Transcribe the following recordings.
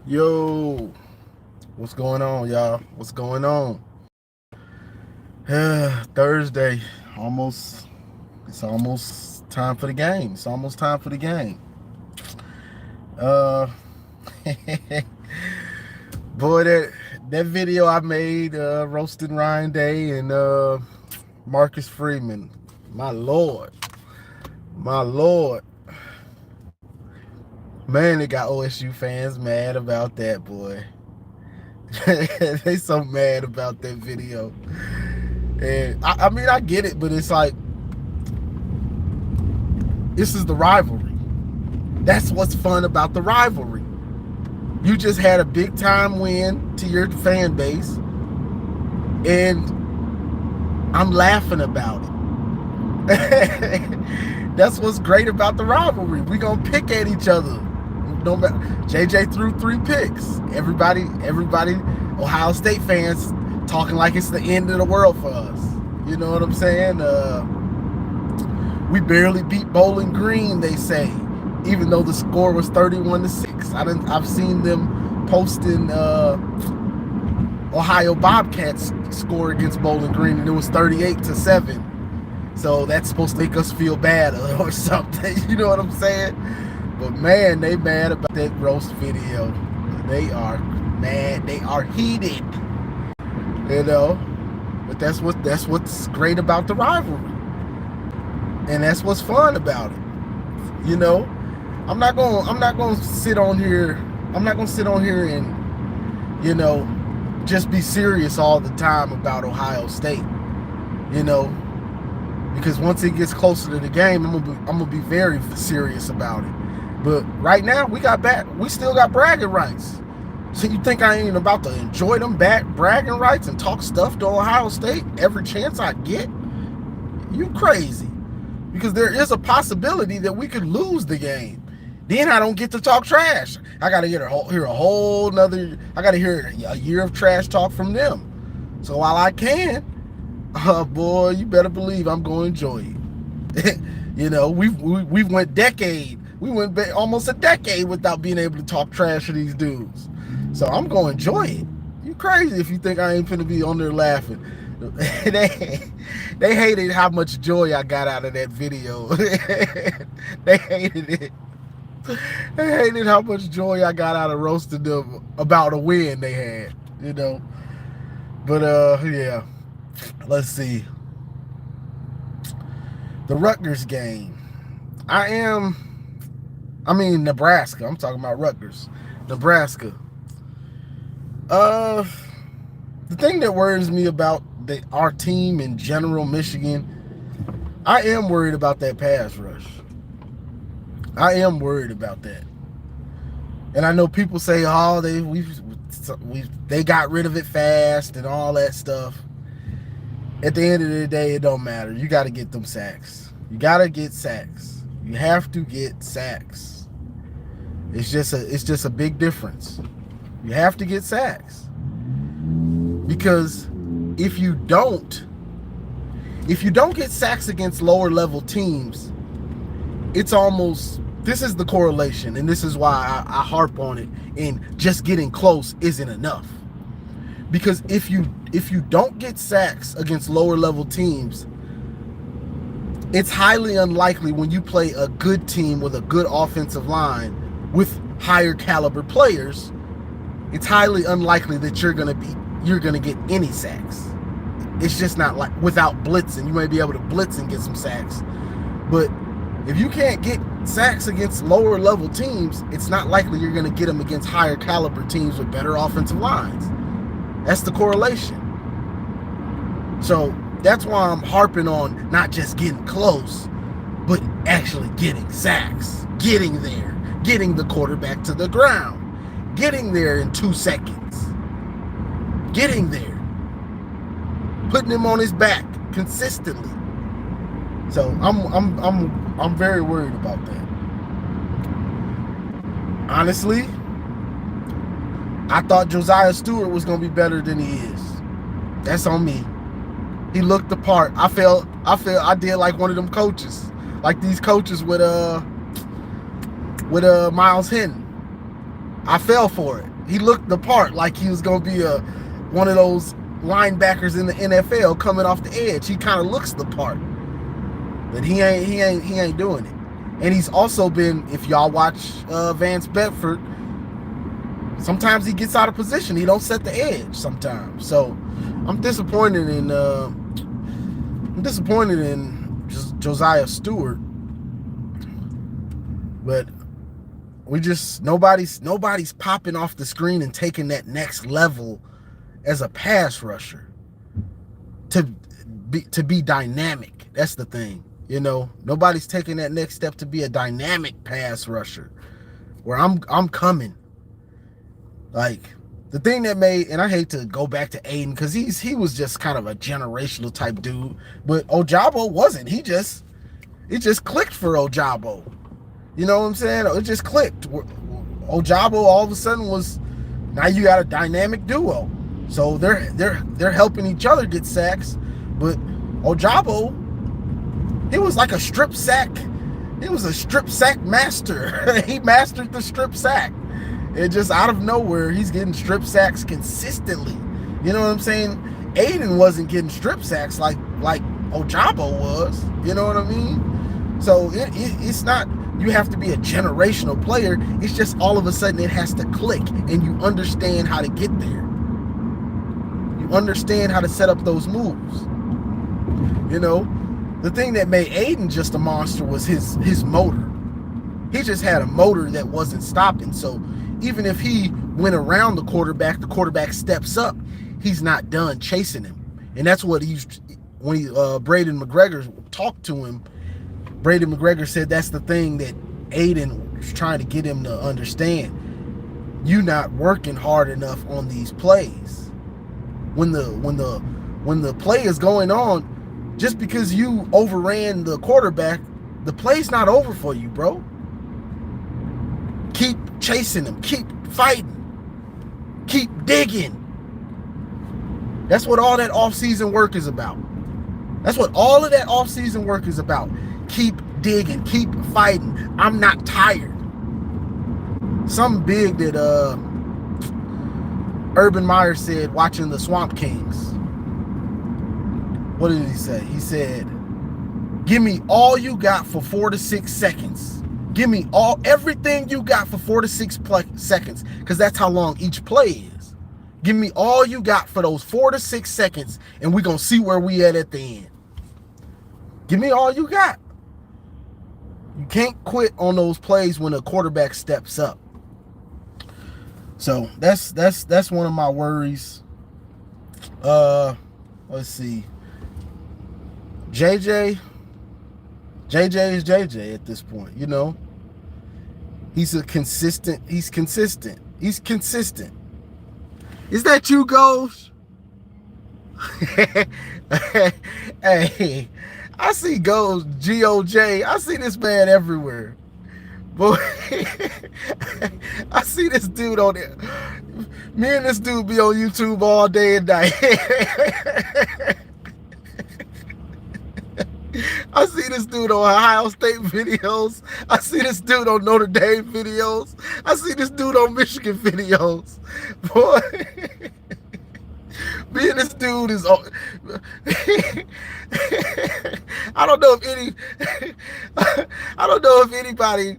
Yo, what's going on, y'all? What's going on? Thursday, almost. It's almost time for the game. It's almost time for the game. Uh, boy, that video I made, roasting Ryan Day and Marcus Freeman. My lord, my lord, man, they got OSU fans mad about that, boy. They so mad about that video. And I mean, I get it, but it's like, this is the rivalry. That's what's fun about the rivalry. You just had a big time win to your fan base, and I'm laughing about it. That's what's great about the rivalry. We gonna pick at each other. No matter. JJ threw 3 picks. Everybody, Ohio State fans talking like it's the end of the world for us. You know what I'm saying? We barely beat Bowling Green, they say, even though the score was 31-6. I've seen them posting Ohio Bobcats score against Bowling Green, and it was 38-7. So that's supposed to make us feel bad or something. You know what I'm saying? But man, they mad about that roast video. They are mad. They are heated. You know, but that's what's great about the rivalry, and that's what's fun about it. You know, I'm not gonna sit on here and, you know, just be serious all the time about Ohio State. You know, because once it gets closer to the game, I'm gonna be very serious about it. But right now, we still got bragging rights. So you think I ain't about to enjoy them bragging rights and talk stuff to Ohio State every chance I get? You crazy. Because there is a possibility that we could lose the game. Then I don't get to talk trash. I got to hear a year of trash talk from them. So while I can, boy, you better believe I'm going to enjoy it. You know, we went almost a decade without being able to talk trash to these dudes. So I'm going to enjoy it. You crazy if you think I ain't finna be on there laughing. They hated how much joy I got out of that video. They hated it. They hated how much joy I got out of roasting them about a win they had, you know. But yeah. Let's see. The Rutgers game. Nebraska. I'm talking about Rutgers. Nebraska. The thing that worries me about our team in general, Michigan, I am worried about that pass rush. I am worried about that. And I know people say, oh, they got rid of it fast and all that stuff. At the end of the day, it don't matter. You got to get them sacks. You got to get sacks. You have to get sacks. It's just a big difference. You have to get sacks. Because if you don't get sacks against lower level teams, this is the correlation, and this is why I harp on it, and just getting close isn't enough. Because if you don't get sacks against lower level teams, it's highly unlikely when you play a good team with a good offensive line with higher caliber players, it's highly unlikely that you're gonna get any sacks. It's just not like without blitzing. You may be able to blitz and get some sacks, but if you can't get sacks against lower level teams, it's not likely you're gonna get them against higher caliber teams with better offensive lines. That's the correlation. So that's why I'm harping on not just getting close, but actually getting sacks, getting there, getting the quarterback to the ground, getting there in 2 seconds, getting there, putting him on his back consistently. So I'm very worried about that. Honestly, I thought Josiah Stewart was going to be better than he is. That's on me. He looked the part. I felt I did like one of them coaches, like these coaches with Miles Hinton. I fell for it. He looked the part, like he was gonna be one of those linebackers in the NFL coming off the edge. He kind of looks the part, but he ain't doing it. And he's also been, if y'all watch Vance Bedford, sometimes he gets out of position. He don't set the edge sometimes. So I'm disappointed in just Josiah Stewart. But we just nobody's popping off the screen and taking that next level as a pass rusher to be dynamic. That's the thing. You know, nobody's taking that next step to be a dynamic pass rusher where I'm coming. Like, the thing that made, and I hate to go back to Aiden because he was just kind of a generational type dude, but Ojabo wasn't. It just clicked for Ojabo. You know what I'm saying? It just clicked. Ojabo all of a sudden was, now you got a dynamic duo. So they're helping each other get sacks, but Ojabo, he was like a strip sack. He was a strip sack master. He mastered the strip sack. And just out of nowhere, he's getting strip sacks consistently. You know what I'm saying? Aiden wasn't getting strip sacks like Ojabo was. You know what I mean? So it's not, you have to be a generational player. It's just all of a sudden it has to click and you understand how to get there. You understand how to set up those moves. You know, the thing that made Aiden just a monster was his motor. He just had a motor that wasn't stopping. So even if he went around the quarterback steps up, he's not done chasing him. And that's what when Braden McGregor talked to him, Braden McGregor said that's the thing that Aiden was trying to get him to understand. You're not working hard enough on these plays. When the play is going on, just because you overran the quarterback, the play's not over for you, bro. Keep chasing him, keep fighting, keep digging. That's what all that off-season work is about. That's what all of that off-season work is about. Keep digging, keep fighting. I'm not tired. Something big that Urban Meyer said watching the Swamp Kings. What did he say? He said, give me all you got for 4 to 6 seconds. Give me everything you got for 4 to 6 seconds, because that's how long each play is. Give me all you got for those 4 to 6 seconds, and we're going to see where we at the end. Give me all you got. You can't quit on those plays when a quarterback steps up. So that's one of my worries. Let's see. JJ is JJ at this point, you know. He's consistent. Is that you, Ghost? Hey, I see Ghost, GOJ. I see this man everywhere. Boy, I see this dude on there. Me and this dude be on YouTube all day and night. I see this dude on Ohio State videos. I see this dude on Notre Dame videos. I see this dude on Michigan videos. Boy, me and this dude is on. I don't know if anybody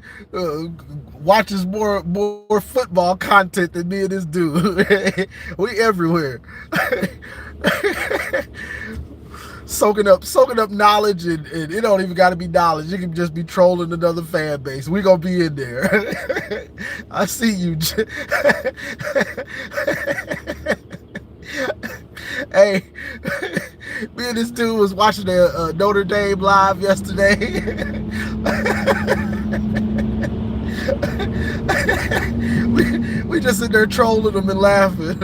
watches more football content than me and this dude. We everywhere. Soaking up knowledge, and it don't even got to be knowledge. You can just be trolling another fan base. We gonna be in there. I see you. Hey, me and this dude was watching a Notre Dame live yesterday. we just in there trolling them and laughing.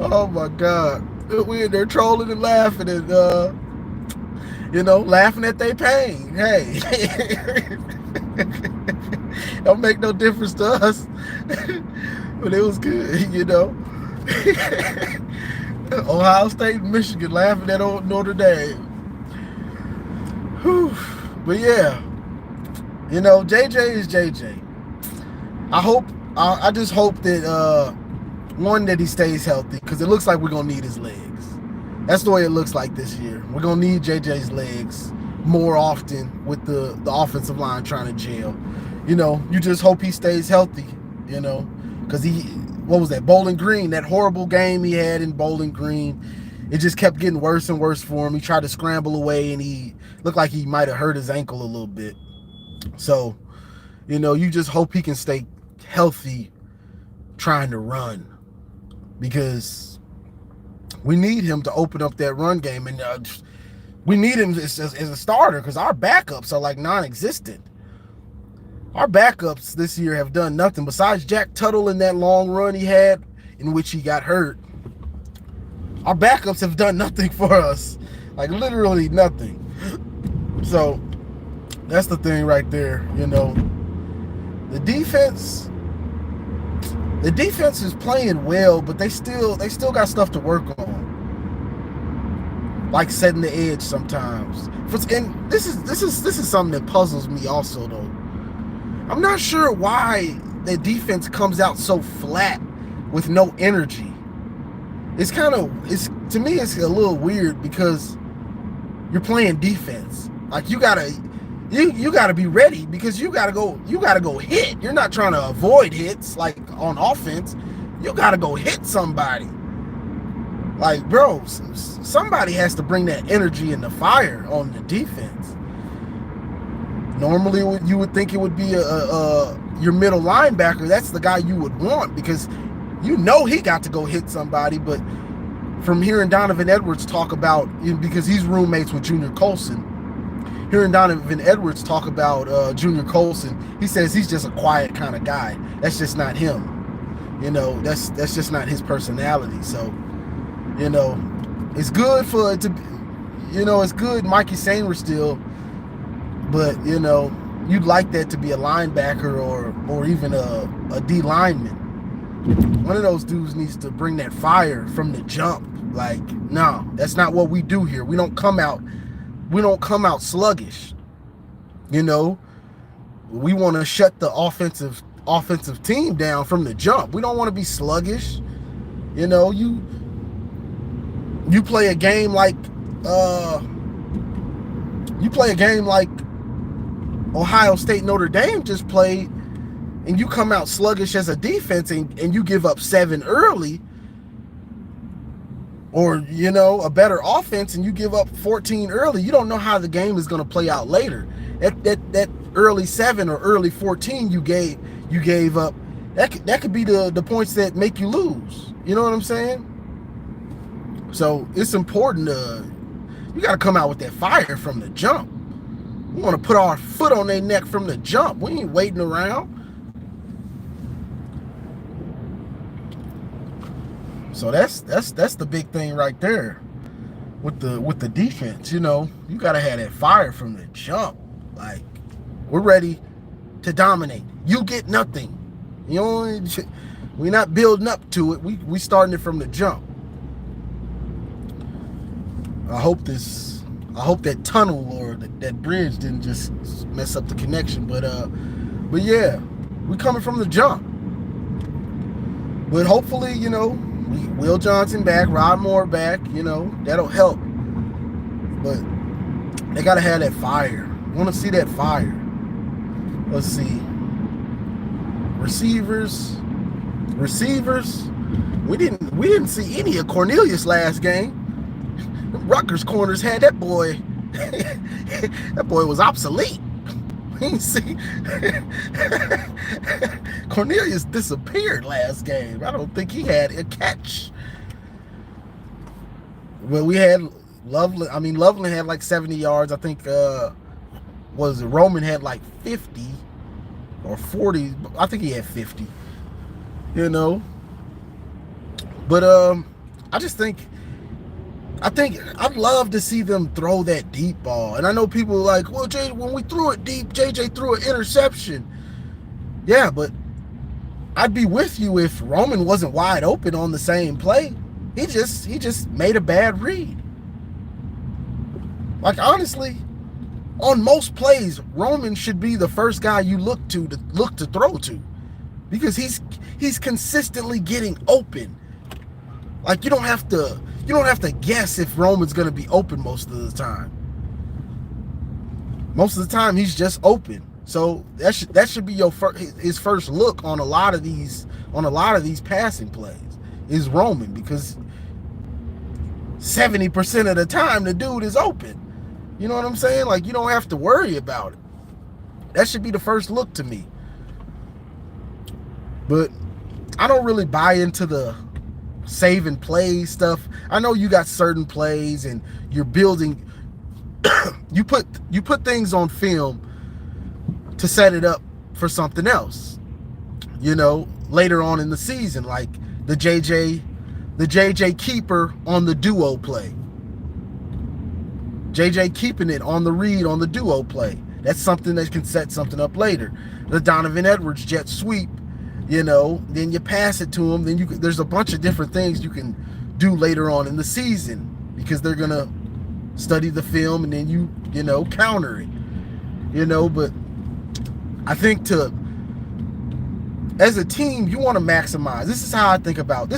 Oh my God. We in there trolling and laughing and, laughing at their pain. Hey, don't make no difference to us. But it was good, you know. Ohio State and Michigan laughing at old Notre Dame. Whew. But yeah, JJ is JJ. I just hope that one, that he stays healthy, because it looks like we're gonna need his legs. That's the way it looks like this year. We're gonna need JJ's legs more often with the offensive line trying to gel. You just hope he stays healthy. Because what was that, Bowling Green? That horrible game he had in Bowling Green. It just kept getting worse and worse for him. He tried to scramble away, and he looked like he might have hurt his ankle a little bit. So, you just hope he can stay healthy trying to run, because we need him to open up that run game, and we need him as a starter, because our backups are like non-existent. Our backups this year have done nothing besides Jack Tuttle in that long run he had in which he got hurt. Our backups have done nothing for us, like literally nothing. So that's the thing right there. The defense is playing well, but they still got stuff to work on, like setting the edge sometimes. And this is something that puzzles me also, though. I'm not sure why the defense comes out so flat with no energy. To me it's a little weird, because you're playing defense. Like you gotta be ready, because you gotta go hit. You're not trying to avoid hits like on offense. You gotta go hit somebody. Like, bro, somebody has to bring that energy and the fire on the defense. Normally you would think it would be your middle linebacker. That's the guy you would want, because he got to go hit somebody. But from hearing Donovan Edwards talk about, because he's roommates with Junior Colson, hearing Donovan Edwards talk about Junior Colson, he says he's just a quiet kind of guy. That's just not him. That's just not his personality. So, it's good for it to, it's good Mikey Sainer still, but you'd like that to be a linebacker or even a D lineman. One of those dudes needs to bring that fire from the jump. Like, no, that's not what we do here. We don't come out sluggish. We want to shut the offensive team down from the jump. We don't want to be sluggish. You play a game like Ohio State Notre Dame just played, and you come out sluggish as a defense, and you give up 7 early, or a better offense and you give up 14 early, you don't know how the game is going to play out later. That early 7 or early 14 you gave up, that could be the points that make you lose. You know what I'm saying? So it's important you got to come out with that fire from the jump. We want to put our foot on their neck from the jump. We ain't waiting around. So that's the big thing right there with the defense. You got to have that fire from the jump. Like, we're ready to dominate. You get nothing. We're not building up to it. We starting it from the jump. I hope that tunnel or that bridge didn't just mess up the connection. But yeah, we coming from the jump. But hopefully, Will Johnson back, Rod Moore back, that'll help. But they gotta have that fire. I want to see that fire. Let's see. Receivers. We didn't see any of Cornelius last game. Rutgers corners had that boy. That boy was obsolete. We didn't see. Cornelius disappeared last game. I don't think he had a catch. Well, we had Loveland had like 70 yards. I think Roman had like 50 or 40. I think he had 50. But I think I'd love to see them throw that deep ball. And I know people are like, well, when we threw it deep, JJ threw an interception. Yeah, but I'd be with you if Roman wasn't wide open on the same play. He just made a bad read. Like, honestly, on most plays, Roman should be the first guy you look to throw to. because he's consistently getting open. Like you don't have to guess if Roman's going to be open most of the time. Most of the time he's just open. So that should be his first look on a lot of these passing plays is Roman, because 70% of the time the dude is open. You know what I'm saying? Like you don't have to worry about it. That should be the first look to me. But I don't really buy into the saving plays stuff. I know you got certain plays and you're building you put things on film to set it up for something else, you know, later on in the season, like the JJ keeper on the duo play. JJ keeping it on the read on the duo play. That's something that can set something up later. The Donovan Edwards jet sweep, you know, then you pass it to him. Then there's a bunch of different things you can do later on in the season because they're going to study the film and then you know, counter it, you know. But I think as a team, you want to maximize. This is how I think about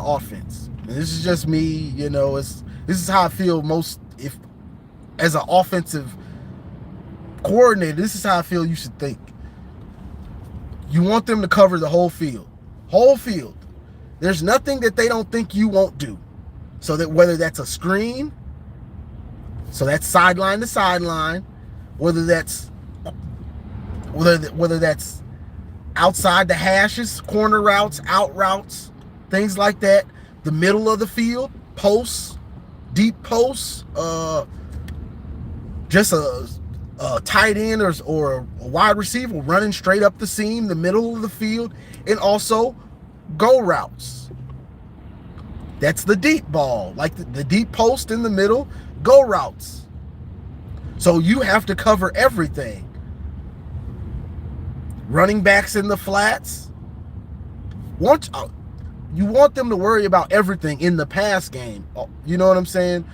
offense. And this is just me, you know, this is how I feel as an offensive coordinator, this is how I feel you should think. You want them to cover the whole field. There's nothing that they don't think you won't do. So that whether that's a screen, so that's sideline to sideline, whether that's outside the hashes, corner routes, out routes, things like that, the middle of the field, posts, deep posts, just a tight end or a wide receiver running straight up the seam, the middle of the field, and also go routes. That's the deep ball, like the deep post in the middle, go routes. So you have to cover everything. Running backs in the flats. You want them to worry about everything in the pass game. You know what I'm saying?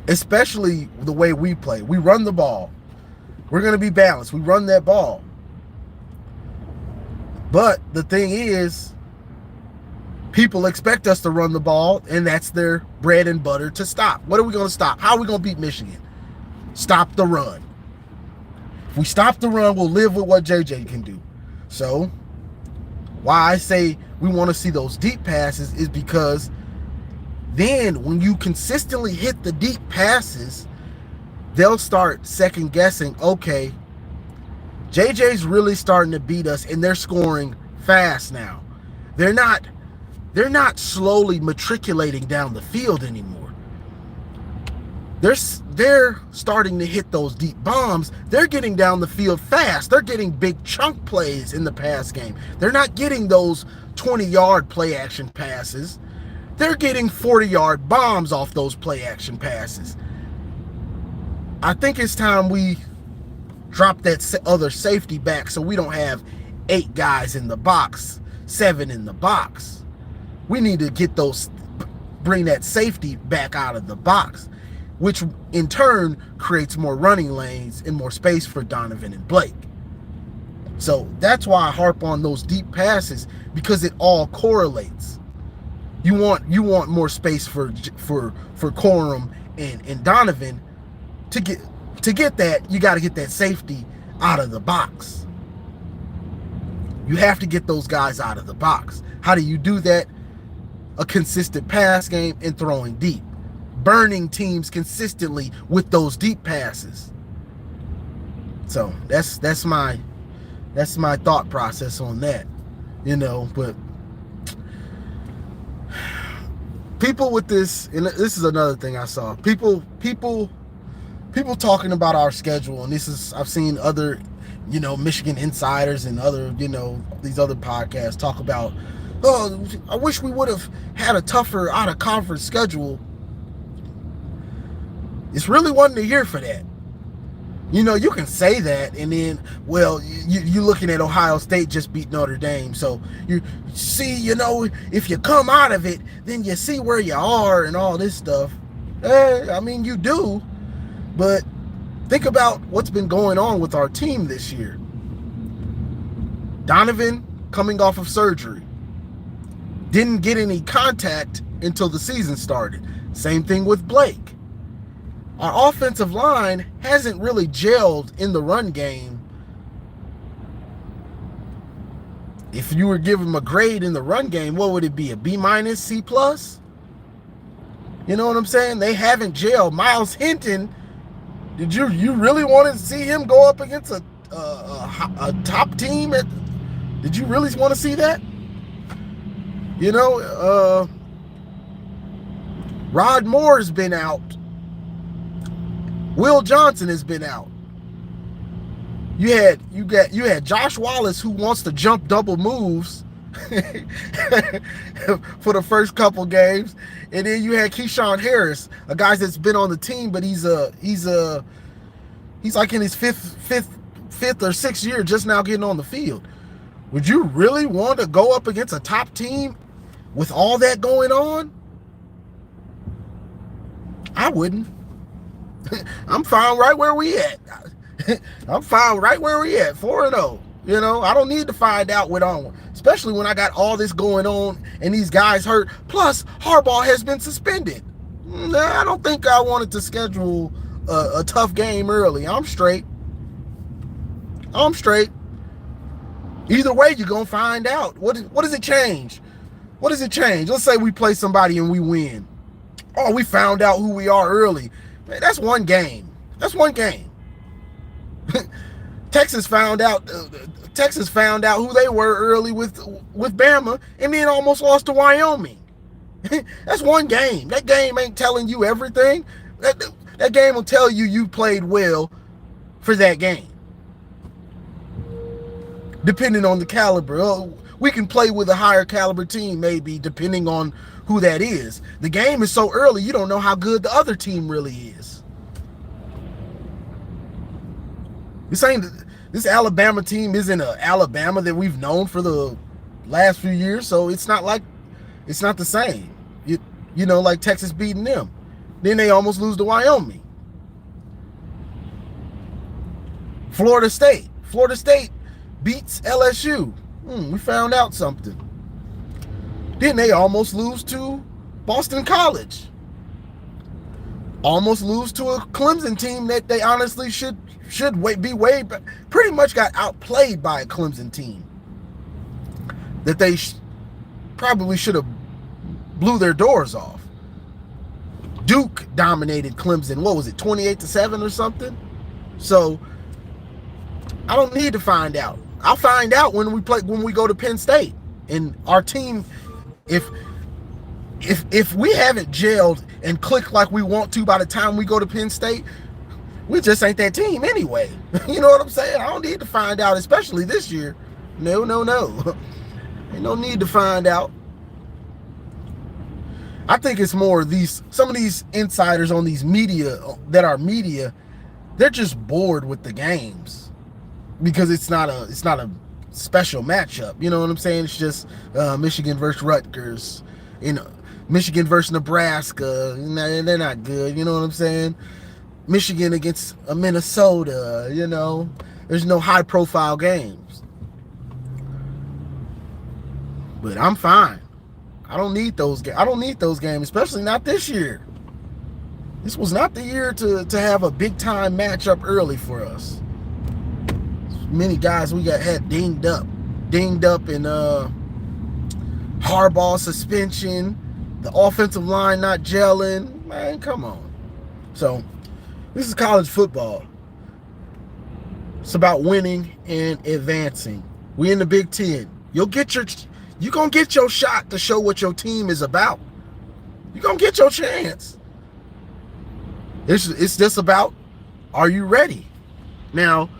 Especially the way we play. We run the ball. We're going to be balanced. We run that ball. But the thing is, people expect us to run the ball, and that's their bread and butter to stop. What are we going to stop? How are we going to beat Michigan? Stop the run. If we stop the run, we'll live with what JJ can do. So, why I say we want to see those deep passes is because then when you consistently hit the deep passes, they'll start second guessing, okay, JJ's really starting to beat us and they're scoring fast now. They're not slowly matriculating down the field anymore. They're starting to hit those deep bombs. They're getting down the field fast. They're getting big chunk plays in the pass game. They're not getting those 20-yard play action passes. They're getting 40-yard bombs off those play action passes. I think it's time we drop that other safety back so we don't have 8 guys in the box, 7 in the box. We need to bring that safety back out of the box, which in turn creates more running lanes and more space for Donovan and Blake. So that's why I harp on those deep passes, because it all correlates. You want more space for Corum and Donovan. To get that, you got to get that safety out of the box. You have to get those guys out of the box. How do you do that? A consistent pass game and throwing deep. Burning teams consistently with those deep passes. So that's my thought process on that. You know, but people with this, and this is another thing I saw. People talking about our schedule, and I've seen other, you know, Michigan insiders and other, you know, these other podcasts talk about, oh, I wish we would have had a tougher out of conference schedule. It's really wasn't a year for that. You know, you can say that, and then, well, you're looking at Ohio State just beat Notre Dame. So you see, you know, if you come out of it, then you see where you are and all this stuff. I mean, you do. But think about what's been going on with our team this year. Donovan coming off of surgery. Didn't get any contact until the season started. Same thing with Blake. Our offensive line hasn't really gelled in the run game. If you were giving them a grade in the run game, what would it be? A B minus, C plus? You know what I'm saying? They haven't gelled. Miles Hinton, did you really want to see him go up against a top team? Did you really want to see that? You know, Rod Moore's been out. Will Johnson has been out. You had Josh Wallace, who wants to jump double moves for the first couple games, and then you had Keyshawn Harris, a guy that's been on the team, but he's like in his fifth or sixth year, just now getting on the field. Would you really want to go up against a top team with all that going on? I wouldn't. I'm fine right where we at. I'm fine right where we at, 4-0. You know, I don't need to find out what on, especially when I got all this going on and these guys hurt. Plus, Harbaugh has been suspended. I don't think I wanted to schedule a tough game early. I'm straight. Either way, you're going to find out. What does it change? What does it change? Let's say we play somebody and we win. Oh, we found out who we are early. Man, that's one game. Texas found out who they were early with Bama, and then almost lost to Wyoming. That's one game. That game ain't telling you everything. That game will tell you played well for that game, depending on the caliber. We can play with a higher caliber team, maybe, depending on who that is. The game is so early, you don't know how good the other team really is. This Alabama team isn't an Alabama that we've known for the last few years, so it's not the same. You know, like Texas beating them. Then they almost lose to Wyoming. Florida State beats LSU. We found out something. Then they almost lose to Boston College. Almost lose to a Clemson team that they honestly should be way back. Pretty much got outplayed by a Clemson team that they probably should have blew their doors off. Duke dominated Clemson. What was it, 28-7 or something? So I don't need to find out. I'll find out when we go to Penn State. And our team, if we haven't gelled and clicked like we want to by the time we go to Penn State, we just ain't that team anyway. You know what I'm saying? I don't need to find out, especially this year. No. Ain't no need to find out. I think it's more some of these insiders on these media, they're just bored with the games because it's not a special matchup. You know what I'm saying? It's just Michigan versus Rutgers, Michigan versus Nebraska. They're not good. You know what I'm saying? Michigan against Minnesota. You know, there's no high profile games. But I'm fine. I don't need those games, especially not this year. This was not the year to have a big time matchup early for us. Many guys we had dinged up in Harbaugh suspension, the offensive line not gelling. Man, come on. So this is college football. It's about winning and advancing. We in the Big Ten. You're gonna get your shot to show what your team is about. You're gonna get your chance. It's just about, are you ready? Now,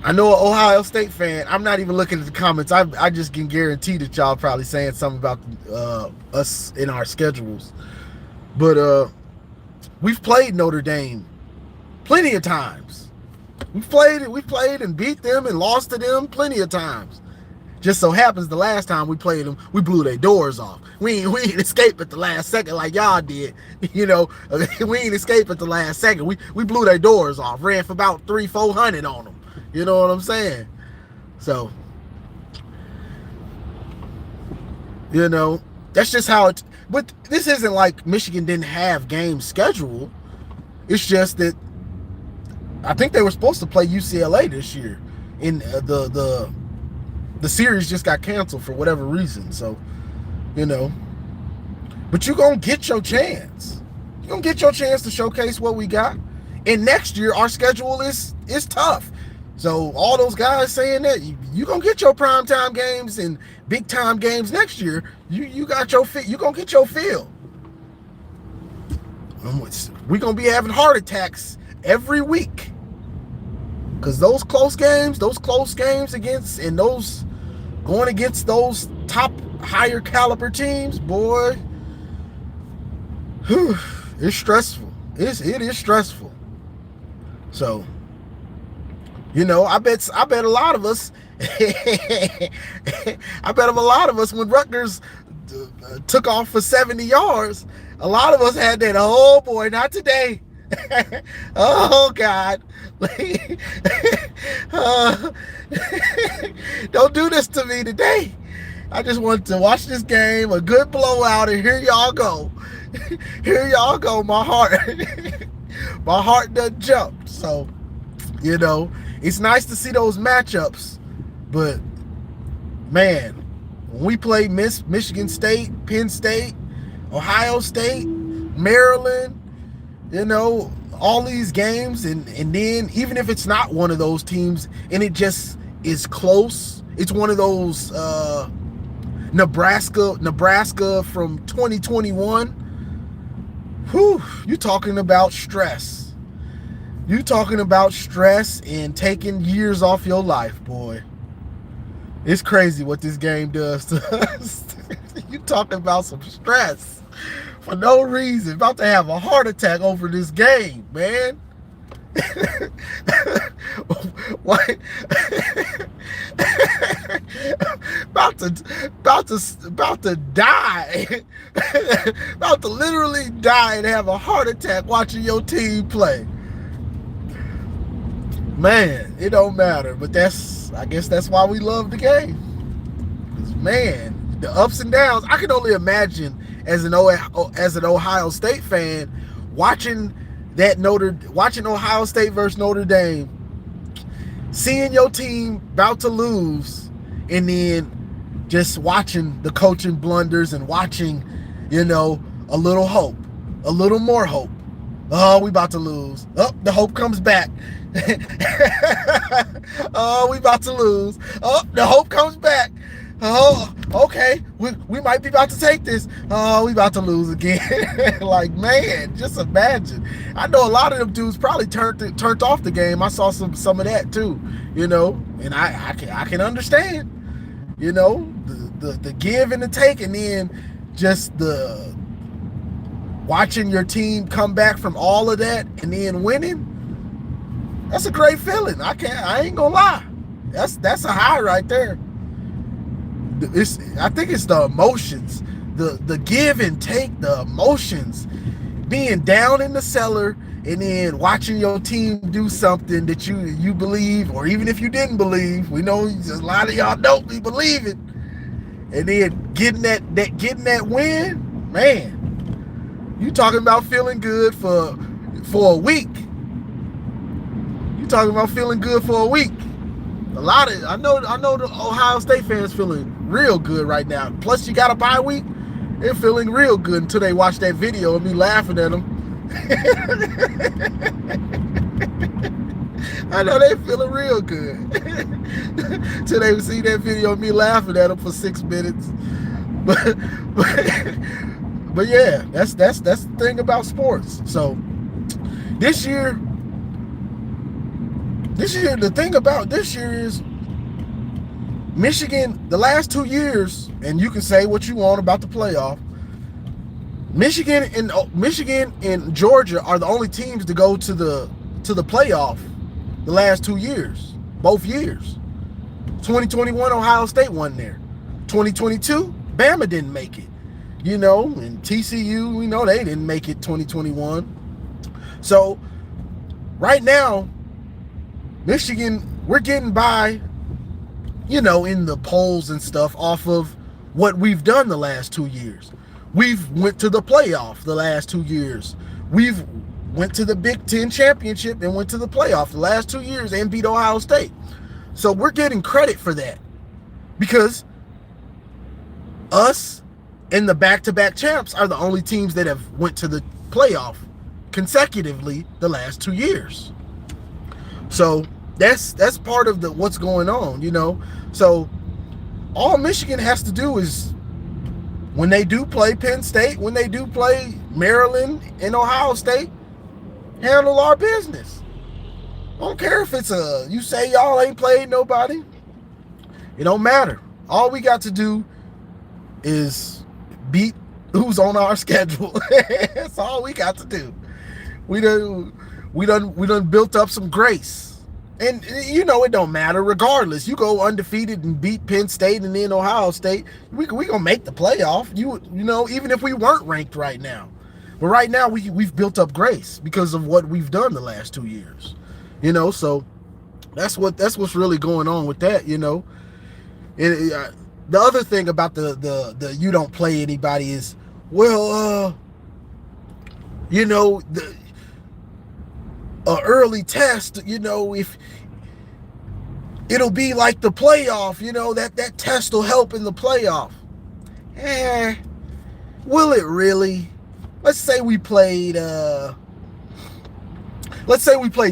I know an Ohio State fan. I'm not even looking at the comments. I just can guarantee that y'all probably saying something about us in our schedules. But we've played Notre Dame plenty of times. We've played and beat them and lost to them plenty of times. Just so happens the last time we played them, we blew their doors off. We ain't escape at the last second like y'all did. You know, we ain't escape at the last second. We blew their doors off. Ran for about 300-400 on them. You know what I'm saying? So You know, that's just how it. But this isn't like Michigan didn't have games scheduled. It's just that I think they were supposed to play UCLA this year, in the series just got canceled for whatever reason. So, you know, but you're gonna get your chance. You're gonna get your chance to showcase what we got. And next year our schedule is tough. So all those guys saying that you gonna get your primetime games and big time games next year. You got your fit. You gonna get your fill. We gonna be having heart attacks every week because those close games against and those going against those top higher caliber teams, boy, it's stressful. It is stressful. So, you know, I bet a lot of us when Rutgers took off for 70 yards, a lot of us had that, oh boy, not today. Oh God. Don't do this to me today. I just want to watch this game, a good blowout, and here y'all go. Here y'all go. My heart done jumped. So, you know, it's nice to see those matchups, but man, when we play Michigan State, Penn State, Ohio State, Maryland, you know, all these games, and then even if it's not one of those teams and it just is close, it's one of those Nebraska from 2021. Whew, you talking about stress. You talking about stress and taking years off your life, boy. It's crazy what this game does to us. You talking about some stress for no reason. About to have a heart attack over this game, man. What? about to die. About to literally die and have a heart attack watching your team play. Man, it don't matter, but I guess that's why we love the game. Because, man, the ups and downs, I can only imagine as an Ohio State fan watching Ohio State versus Notre Dame, seeing your team about to lose, and then just watching the coaching blunders and watching, you know, a little hope, a little more hope. Oh, we about to lose. Oh, the hope comes back. Oh, we about to lose. Oh, the hope comes back. Oh, okay, we might be about to take this. Oh, we about to lose again. Like, man, just imagine. I know a lot of them dudes probably turned off the game. I saw some of that too, you know, and I can understand, you know, the give and the take, and then just the watching your team come back from all of that and then winning. That's a great feeling. I ain't gonna lie. That's a high right there. I think it's the emotions, the give and take, the emotions, being down in the cellar and then watching your team do something that you believe, or even if you didn't believe, we know a lot of y'all don't be believing, and then getting that win, man. You talking about feeling good for a week. You talking about feeling good for a week. I know the Ohio State fans feeling real good right now. Plus you got a bye week. They're feeling real good until they watch that video of me laughing at them. I know they feeling real good. Till they see that video of me laughing at them for 6 minutes. But yeah, that's the thing about sports. So this year, the thing about this year is Michigan, the last 2 years, and you can say what you want about the playoff, Michigan and Georgia are the only teams to go to the playoff the last 2 years, both years. 2021, Ohio State won there. 2022, Bama didn't make it. You know, and TCU, we know they didn't make it 2021. So right now, Michigan, we're getting by, you know, in the polls and stuff off of what we've done the last 2 years. We've went to the playoff the last 2 years. We've went to the Big Ten championship and went to the playoff the last 2 years and beat Ohio State. So we're getting credit for that because us and the back-to-back champs are the only teams that have went to the playoff consecutively the last 2 years. So that's part of the what's going on, you know. So all Michigan has to do is, when they do play Penn State, when they do play Maryland and Ohio State, handle our business. I don't care if it's you say y'all ain't played nobody. It don't matter. All we got to do is beat who's on our schedule. That's all we got to do. We done built up some grace. And you know it don't matter. Regardless, you go undefeated and beat Penn State and then Ohio State, we gonna make the playoff. You know, even if we weren't ranked right now. But right now we've built up grace because of what we've done the last 2 years. You know, so that's what's really going on with that, you know. And the other thing about the you don't play anybody is, well, you know, the early test, you know, if it'll be like the playoff, you know, that test will help in the playoff. Will it really? Let's say we played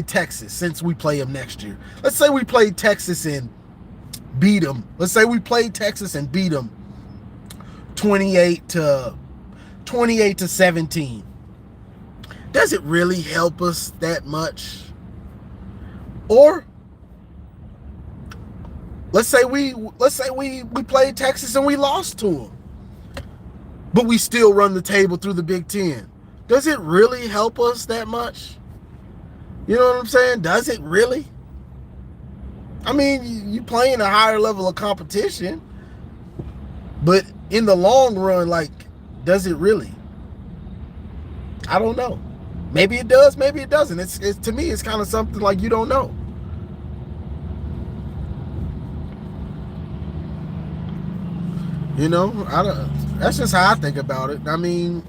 Texas, since we play them next year. Let's say we played Texas and beat them. Let's say we played Texas and beat them 28 to 17. Does it really help us that much? Or let's say we played Texas and we lost to them, but we still run the table through the Big Ten. Does it really help us that much? You know what I'm saying? Does it really? I mean, you playing a higher level of competition, but in the long run, like, does it really? I don't know. Maybe it does, maybe it doesn't. It's to me, it's kind of something like you don't know. You know, that's just how I think about it. I mean,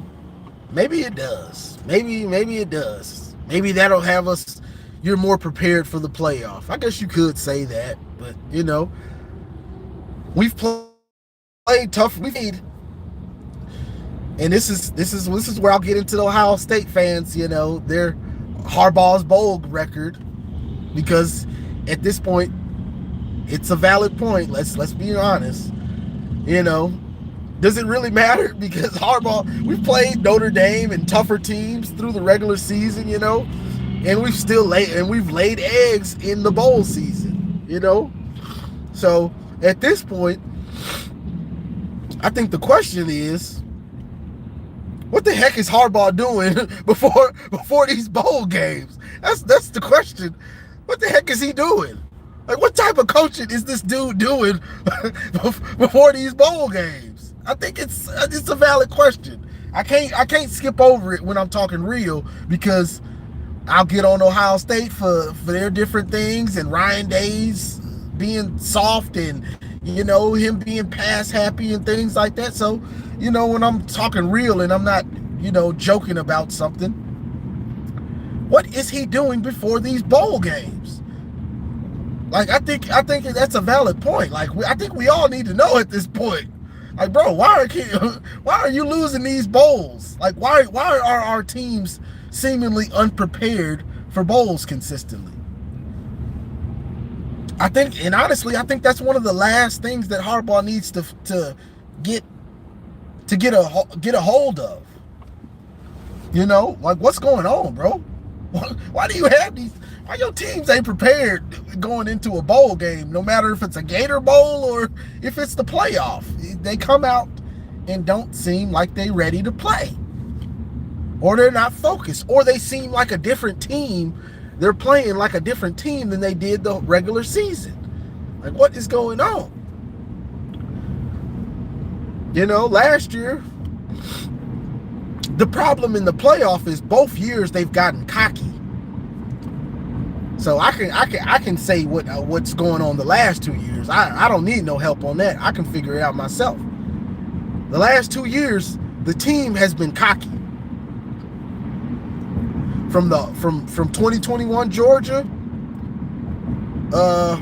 maybe it does. Maybe it does. Maybe that'll have us, you're more prepared for the playoff. I guess you could say that, but you know, we've played tough. And this is where I'll get into the Ohio State fans, you know, their Harbaugh's bowl record, because at this point, it's a valid point. Let's be honest. You know, does it really matter? Because Harbaugh, we've played Notre Dame and tougher teams through the regular season, you know, and we've laid eggs in the bowl season, you know. So at this point, I think the question is, what the heck is Harbaugh doing before these bowl games? That's the question. What the heck is he doing? Like, what type of coaching is this dude doing before these bowl games? I think it's a valid question. I can't skip over it when I'm talking real, because I'll get on Ohio State for their different things, and Ryan Day's being soft, and you know, him being pass happy and things like that. So, you know, when I'm talking real and I'm not, you know, joking about something, what is he doing before these bowl games? Like, I think that's a valid point. Like, I think we all need to know at this point. Like, bro, why are you losing these bowls? Like, why are our teams seemingly unprepared for bowls consistently? I think, and honestly, I think that's one of the last things that Harbaugh needs to get a hold of. You know, like, what's going on, bro? Why do you have these? Why your teams ain't prepared going into a bowl game, no matter if it's a Gator Bowl or if it's the playoff? They come out and don't seem like they ready to play, or they're not focused, or they seem like a different team. They're playing like a different team than they did the regular season. Like, what is going on? You know, last year, the problem in the playoff is both years they've gotten cocky. So I can say what's going on the last 2 years. I don't need no help on that. I can figure it out myself. The last 2 years, the team has been cocky. From 2021 Georgia, the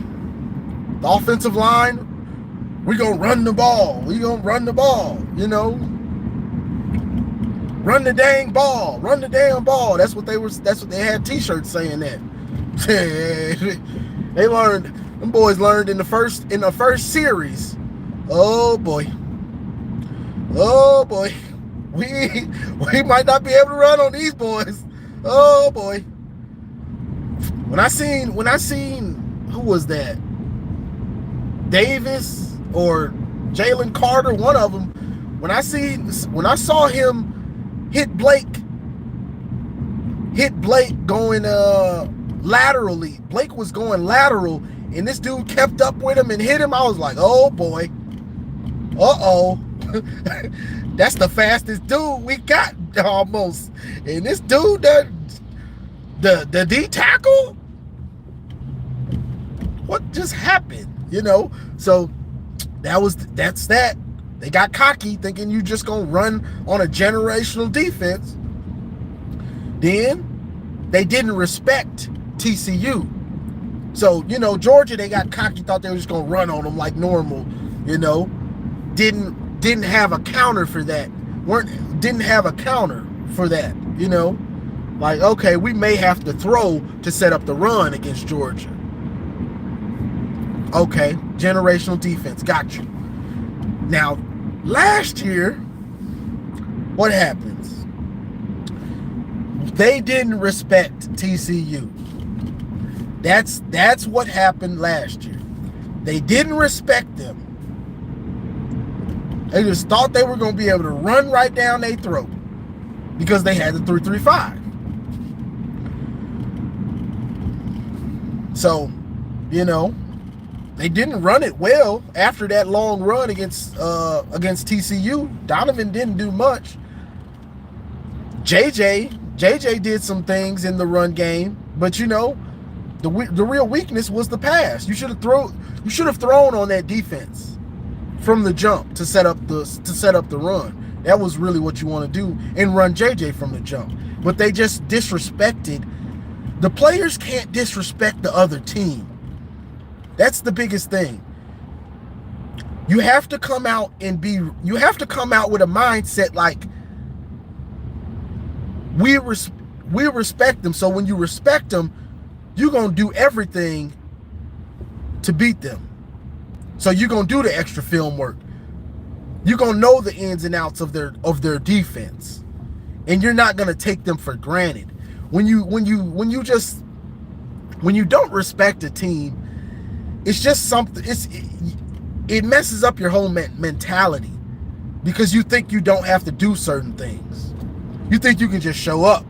offensive line, we gonna run the ball. We gonna run the ball. You know, run the dang ball. Run the damn ball. That's what they had T-shirts saying that. They learned. Them boys learned in the first series. Oh boy. Oh boy. We might not be able to run on these boys. Oh boy. When I seen who was that? Davis or Jalen Carter, one of them. When I saw him hit Blake going laterally. Blake was going lateral, and this dude kept up with him and hit him. I was like, oh boy. Uh-oh. That's the fastest dude we got almost. And this dude, the D tackle? What just happened? You know? So that's that. They got cocky thinking you just gonna run on a generational defense. Then they didn't respect TCU. So, you know, Georgia, they got cocky, thought they were just gonna run on them like normal, you know. Didn't have a counter for that. Didn't have a counter for that, you know. Like, okay, we may have to throw to set up the run against Georgia. Okay, generational defense, got you. Now, last year, what happens? They didn't respect TCU. That's what happened last year. They didn't respect them. They just thought they were going to be able to run right down their throat because they had the 3-3-5. So, you know, they didn't run it well after that long run against TCU. Donovan didn't do much. JJ did some things in the run game, but you know, the real weakness was the pass. You should have thrown on that defense from the jump to set up the run. That was really what you want to do, and run JJ from the jump. But they just disrespected. The players can't disrespect the other team. That's the biggest thing. You have to come out with a mindset like we respect them. So when you respect them, you're going to do everything to beat them. So you're going to do the extra film work. You're going to know the ins and outs of their defense. And you're not going to take them for granted. When you don't respect a team, it's just something, it messes up your whole mentality because you think you don't have to do certain things. You think you can just show up.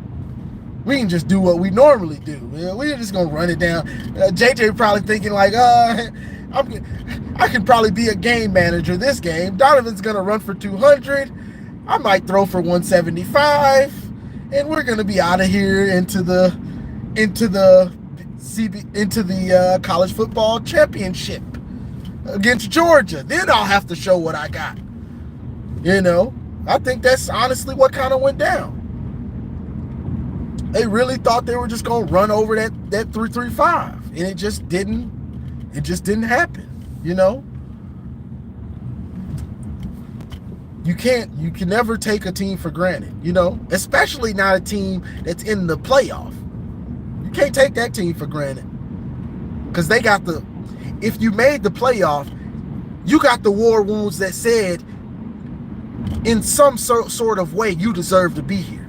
We can just do what we normally do. We're just going to run it down. JJ probably thinking like, I can probably be a game manager this game. Donovan's going to run for 200. I might throw for 175. And we're going to be out of here into the college football championship against Georgia. Then I'll have to show what I got. You know, I think that's honestly what kind of went down. They really thought they were just going to run over that 3-3-5, and it just didn't happen, you know? You can never take a team for granted, you know, especially not a team that's in the playoff. You can't take that team for granted because if you made the playoff, you got the war wounds that said in some sort of way you deserve to be here.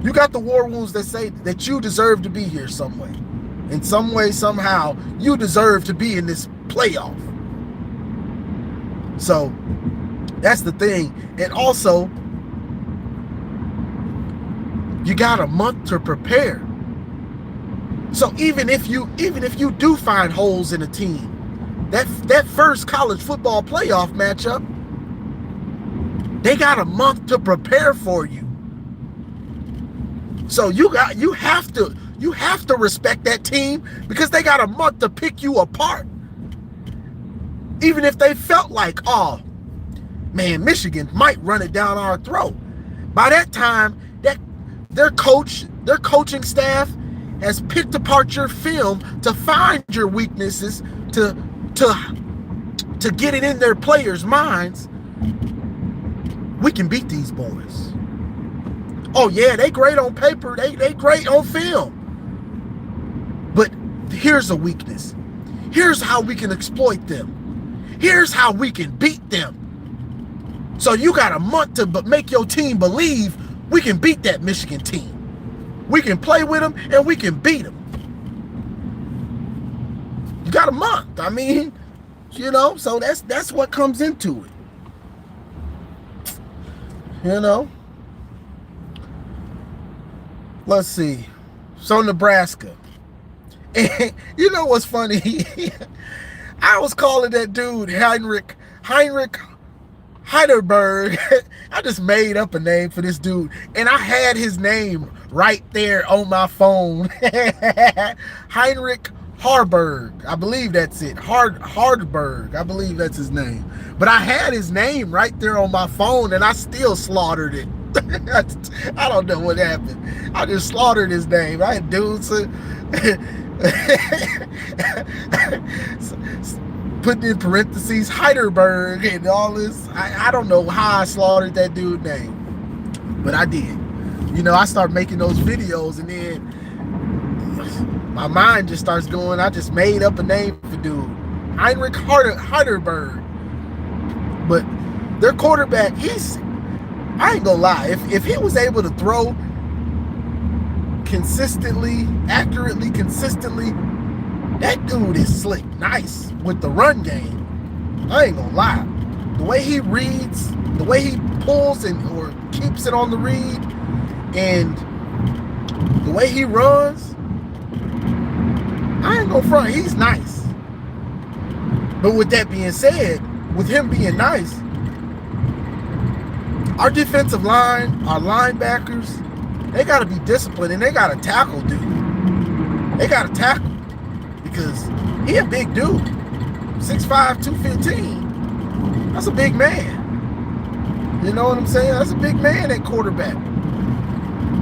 You got the war wounds that say that you deserve to be here some way. In some way, somehow, you deserve to be in this playoff. So that's the thing. And also, you got a month to prepare. So even if you do find holes in a team, that first college football playoff matchup, they got a month to prepare for you. So you have to respect that team because they got a month to pick you apart. Even if they felt like, oh, man, Michigan might run it down our throat. By that time, their coaching staff has picked apart your film to find your weaknesses, to get it in their players' minds. We can beat these boys. Oh yeah, they great on paper, they great on film. But here's a weakness. Here's how we can exploit them. Here's how we can beat them. So you got a month to make your team believe we can beat that Michigan team. We can play with them and we can beat them. You got a month. I mean, you know, so that's what comes into it. You know. Let's see. So Nebraska. And you know what's funny? I was calling that dude Heinrich Heidelberg. I just made up a name for this dude, and I had his name right there on my phone. Heinrich Harburg, I believe that's it. Hardberg, I believe that's his name. But I had his name right there on my phone, and I still slaughtered it. I don't know what happened. I just slaughtered his name. I had dudes putting in parentheses Heidelberg and all this. I don't know how I slaughtered that dude's name, but I did. You know, I start making those videos, and then my mind just starts going. I just made up a name for dude, Heinrich Heidelberg. But their quarterback, I ain't gonna lie, if he was able to throw consistently, accurately, consistently, that dude is slick, nice with the run game. I ain't gonna lie. The way he reads, the way he pulls or keeps it on the read, and the way he runs, I ain't gonna front, he's nice. But with that being said, with him being nice, our defensive line, our linebackers, they got to be disciplined, and they got to tackle dude. They got to tackle because he a big dude, 6'5", 215. That's a big man. You know what I'm saying? That's a big man at quarterback.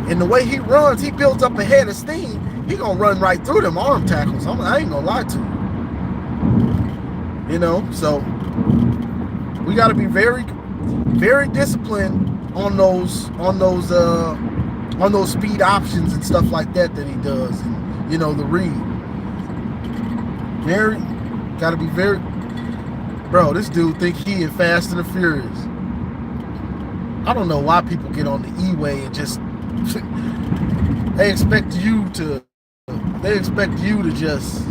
And the way he runs, he builds up a head of steam. He gonna run right through them arm tackles. I ain't gonna lie to you. You know, so we got to be very, very disciplined on those speed options and stuff like that he does, and you know, the read. Very, gotta be very, bro. This dude think he in Fast and the Furious. I don't know why people get on the E-way and just they expect you to just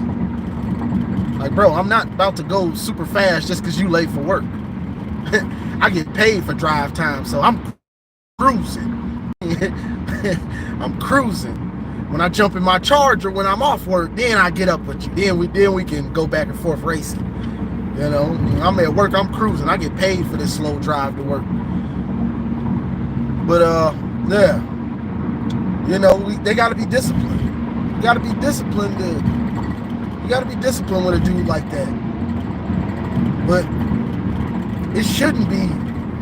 like, bro, I'm not about to go super fast just because you late for work. I get paid for drive time, so I'm cruising. I'm cruising. When I jump in my Charger when I'm off work, then I get up with you. Then we can go back and forth racing. You know, I'm at work, I'm cruising. I get paid for this slow drive to work. But yeah, you know, they got to be disciplined. You got to be disciplined. You got to be disciplined with a dude like that. But it shouldn't be.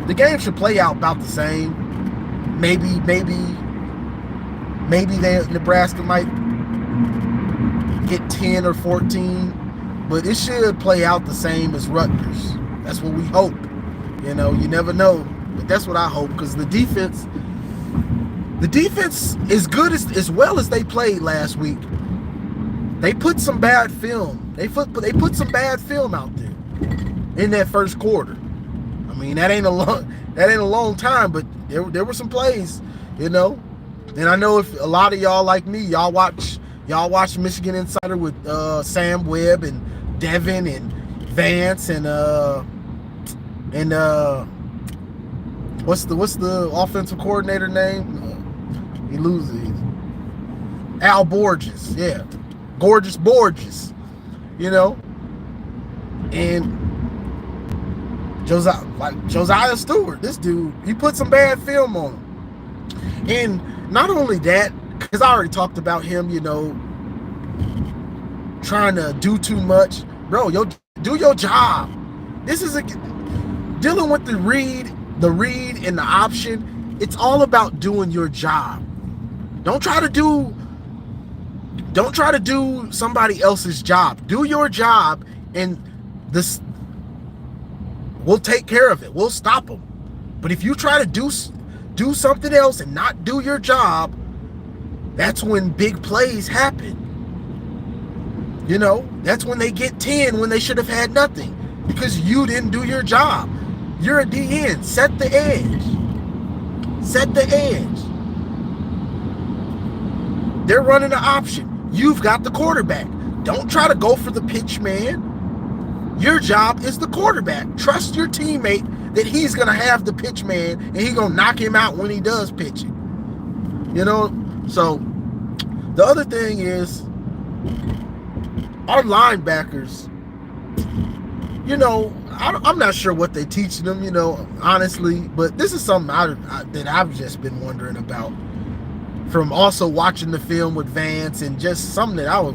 The game should play out about the same. Maybe Nebraska might get 10 or 14, but it should play out the same as Rutgers. That's what we hope. You know, you never know, but that's what I hope, because the defense is good as well as they played last week. They put some bad film. They put some bad film out there in that first quarter. I mean, that ain't a long time, but there were some plays, you know. And I know if a lot of y'all like me, y'all watch Michigan Insider with Sam Webb and Devin and Vance and what's the offensive coordinator name? He loses. Al Borges, yeah, Gorgeous Borges, you know, and Josiah Stewart. This dude, he put some bad film on him, and not only that, because I already talked about him, you know, trying to do too much. Bro, do your job. dealing with the read and the option, it's all about doing your job. Don't try to do somebody else's job. Do your job, and this, we'll take care of it. We'll stop them. But if you try to do something else and not do your job, that's when big plays happen. You know, that's when they get 10 when they should have had nothing, because you didn't do your job. You're a DN. Set the edge. Set the edge. They're running an option. You've got the quarterback. Don't try to go for the pitch, man. Your job is the quarterback. Trust your teammate that he's going to have the pitch man and he's going to knock him out when he does pitch it. You know? So, the other thing is, our linebackers, you know, I'm not sure what they teach them, you know, honestly, but this is something that I've just been wondering about from also watching the film with Vance, and just something that our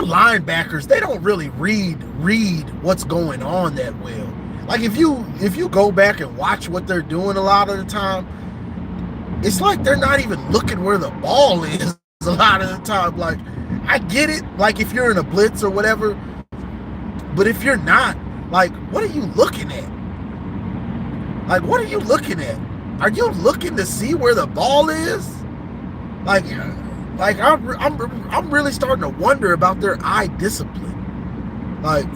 linebackers, they don't really read what's going on that well. Like if you go back and watch what they're doing a lot of the time, it's like they're not even looking where the ball is a lot of the time. Like, I get it, like if you're in a blitz or whatever, but if you're not, like, what are you looking at? Like, what are you looking at? Are you looking to see where the ball is? Like I'm really starting to wonder about their eye discipline. Like,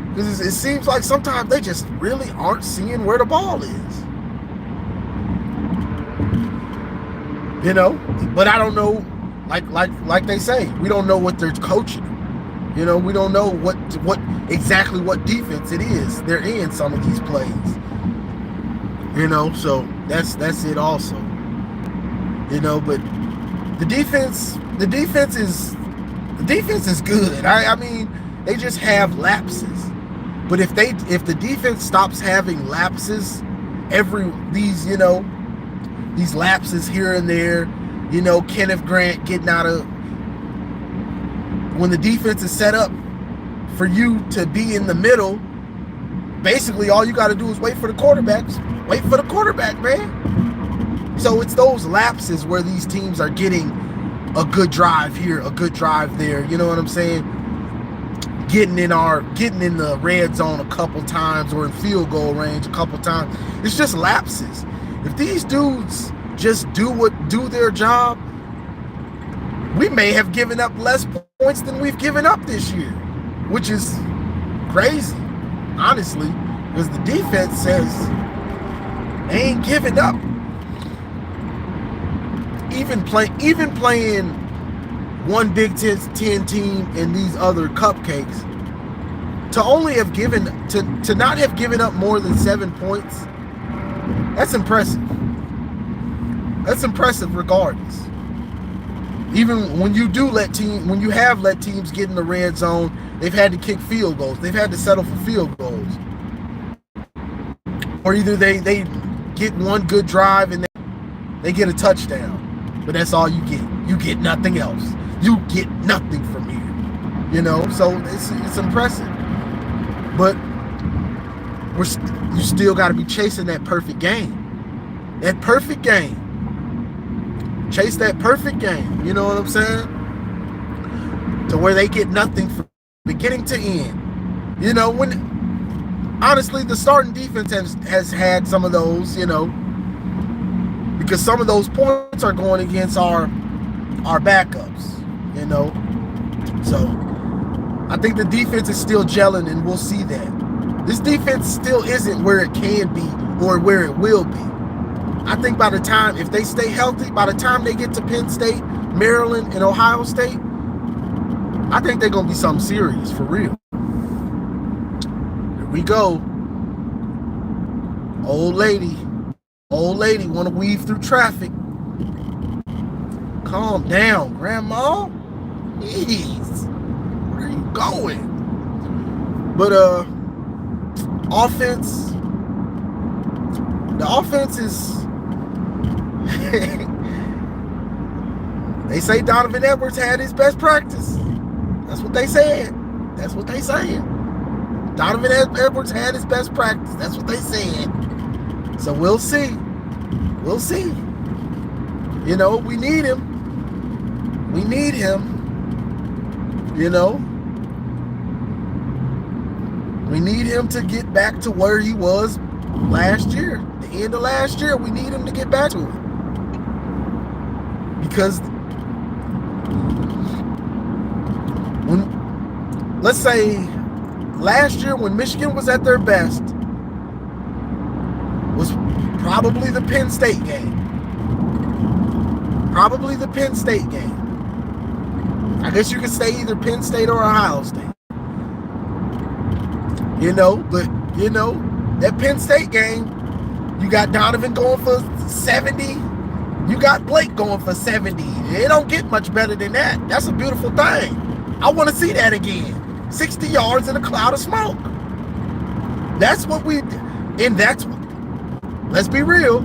because it seems like sometimes they just really aren't seeing where the ball is. You know, but I don't know. Like they say, we don't know what they're coaching. You know, we don't know what exactly what defense it is they're in some of these plays. You know, so that's it also. You know, but the defense is good. I mean, they just have lapses. But if the defense stops having lapses, these lapses here and there, you know, Kenneth Grant getting out of, when the defense is set up for you to be in the middle, basically all you got to do is wait for the quarterback, man. So it's those lapses where these teams are getting a good drive here, a good drive there. You know what I'm saying? Getting in the red zone a couple times, or in field goal range a couple times. It's just lapses. If these dudes just do their job, we may have given up less points than we've given up this year, which is crazy, honestly, because the defense says they ain't giving up. Even playing one Big Ten team and these other cupcakes, to not have given up more than 7 points, that's impressive. That's impressive regardless. Even when you have let teams get in the red zone, they've had to kick field goals. They've had to settle for field goals. Or either they get one good drive and they get a touchdown. But that's all you get. You get nothing else. You get nothing from here. You know, so it's impressive. But you still got to be chasing that perfect game. That perfect game. Chase that perfect game. You know what I'm saying? To where they get nothing from beginning to end. You know, when honestly the starting defense has had some of those, you know, because some of those points are going against our backups, you know. So I think the defense is still gelling, and we'll see that. This defense still isn't where it can be or where it will be. I think by the time, if they stay healthy, by the time they get to Penn State, Maryland, and Ohio State, I think they're going to be something serious, for real. Here we go. Old lady want to weave through traffic. Calm down, Grandma. Jeez. Where are you going? But the offense is they say Donovan Edwards had his best practice. That's what they said. That's what they saying. Donovan Edwards had his best practice. That's what they said. So we'll see. We'll see. You know, we need him. We need him. You know, we need him to get back to where he was last year. The end of last year, we need him to get back to it. Because when, let's say, last year when Michigan was at their best, was probably the Penn State game. Probably the Penn State game. I guess you could say either Penn State or Ohio State. You know, but, you know, that Penn State game, you got Donovan going for 70. You got Blake going for 70. It don't get much better than that. That's a beautiful thing. I want to see that again. 60 yards in a cloud of smoke. That's what we, and that's, let's be real,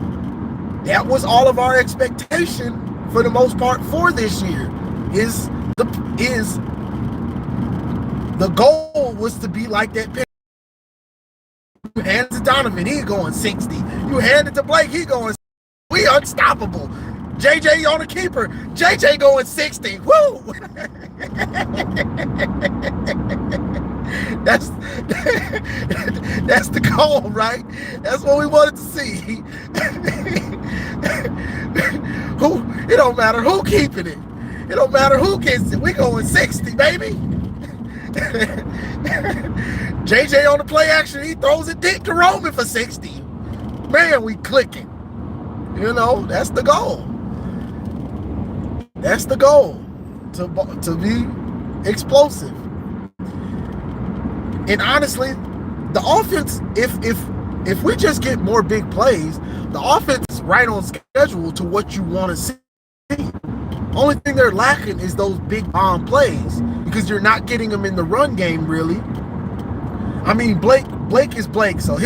that was all of our expectation for the most part for this year. The goal was to be like that. You hand it to Donovan, he going 60. You hand it to Blake, he going, we unstoppable. JJ on the keeper, JJ going 60. Woo! That's the goal, right? That's what we wanted to see. It don't matter who keeping it. It don't matter who gets it. We going 60, baby. JJ on the play action, he throws it deep to Roman for 60. Man, we clicking. You know, that's the goal. That's the goal, to be explosive. And honestly, the offense, if we just get more big plays, the offense is right on schedule to what you want to see. Only thing they're lacking is those big bomb plays, because you're not getting them in the run game, really. I mean, Blake is Blake, so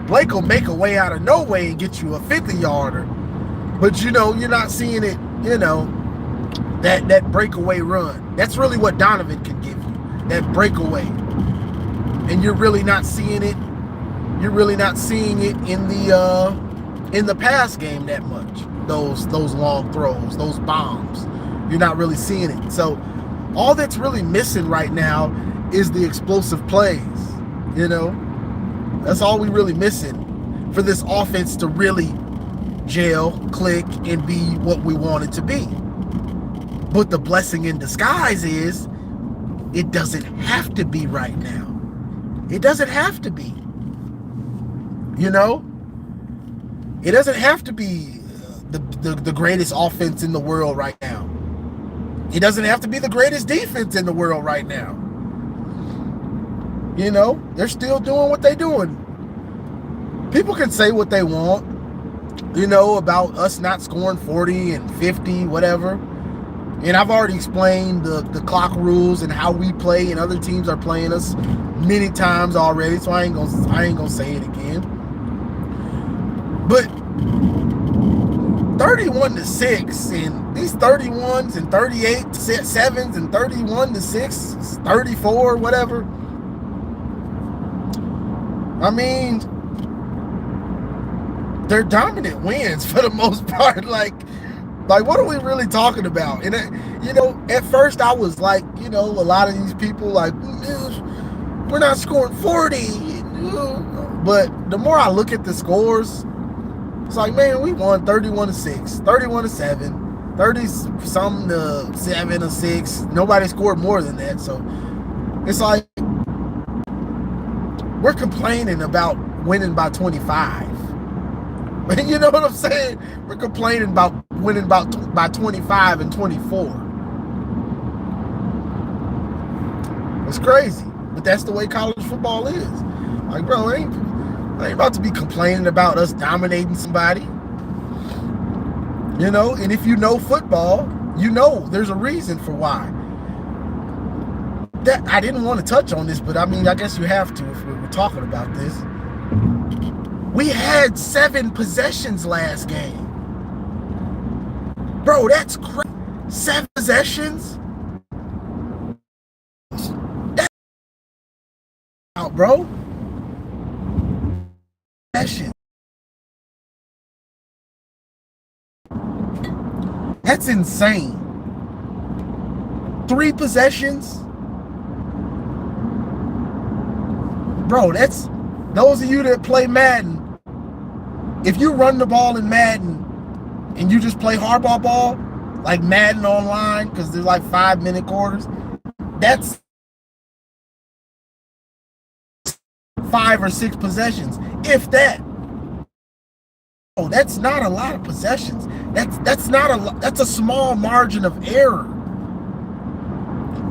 Blake will make a way out of no way and get you a 50-yarder. But, you know, you're not seeing it, you know, that breakaway run. That's really what Donovan can give you, that breakaway. And you're really not seeing it. You're really not seeing it in the pass game that much. Those long throws, those bombs. You're not really seeing it. So all that's really missing right now is the explosive plays. You know, that's all we really missing for this offense to really gel, click, and be what we want it to be. But the blessing in disguise is it doesn't have to be right now. It doesn't have to be. You know, it doesn't have to be the greatest offense in the world right now. It doesn't have to be the greatest defense in the world right now. You know, they're still doing what they're doing. People can say what they want, you know, about us not scoring 40 and 50, whatever. And I've already explained the clock rules and how we play, and other teams are playing us many times already, so I ain't gonna say it again. But 31-6, and these 31s and 38-7s and 31-6, 34, whatever. I mean, they're dominant wins for the most part. Like what are we really talking about? And you know, at first I was like, you know, a lot of these people like, we're not scoring 40. But the more I look at the scores, it's like, man, we won 31-6, 31-7, 30-something to 7-6. Nobody scored more than that. So it's like we're complaining about winning by 25. You know what I'm saying? We're complaining about winning by 25 and 24. It's crazy, but that's the way college football is. Like, bro, I ain't about to be complaining about us dominating somebody. You know, and if you know football, you know there's a reason for why. That I didn't want to touch on this, but I mean, I guess you have to if we were talking about this. We had 7 possessions last game. Bro, that's crazy. 7 possessions? That's out, bro. Possession. That's insane. 3 possessions? Bro, that's those of you that play Madden. If you run the ball in Madden and you just play hardball ball, like Madden online, because there's like 5-minute quarters, that's 5 or 6 possessions, if that. Oh, that's not a lot of possessions. That's a small margin of error.